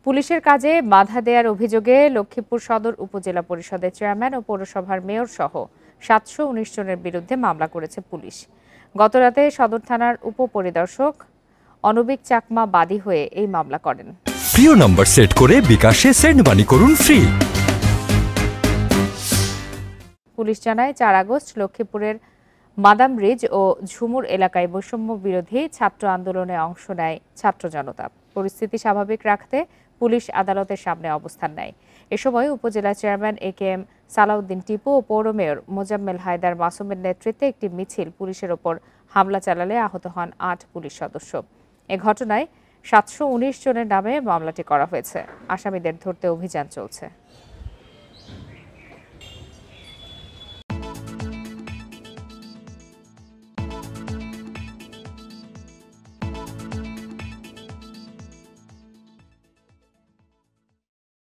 পুলিশের কাজে বাধা দেওয়ার অভিযোগে লক্ষ্মীপুর সদর উপজেলা পরিষদের চেয়ারম্যান ও পৌরসভার মেয়র সহ ৭১৯ জনের বিরুদ্ধে মামলা করেছে পুলিশ। গতরাতে সদর থানার উপপরিদর্শক অনবিক চাকমা বাদী হয়ে এই মামলা করেন। প্রিয় নম্বর সেট করে বিকাশে সেন্ড মানি করুন ফ্রি। পুলিশ জানায় ৪ আগস্ট লক্ষ্মীপুরের মাদাম ব্রিজ ও ঝুমুর এলাকায় বৈষম্য বিরোধী ছাত্র আন্দোলনে অংশ নেয় ছাত্র জনতা। পরিস্থিতি স্বাভাবিক রাখতে পুলিশ আদালতের সামনে অবস্থান নেয়। এ সময় উপজেলা চেয়ারম্যান AKM সালাউদ্দিন টিপু ও পৌর মেয়র মোজাম্মেল হায়দার মাসুমের নেতৃত্বে একটি মিছিল পুলিশের ওপর হামলা চালালে আহত হন ৮ পুলিশ সদস্য। এ ঘটনায় ৭১৯ জনের নামে মামলাটি করা হয়েছে। আসামিদের ধরতে অভিযান চলছে।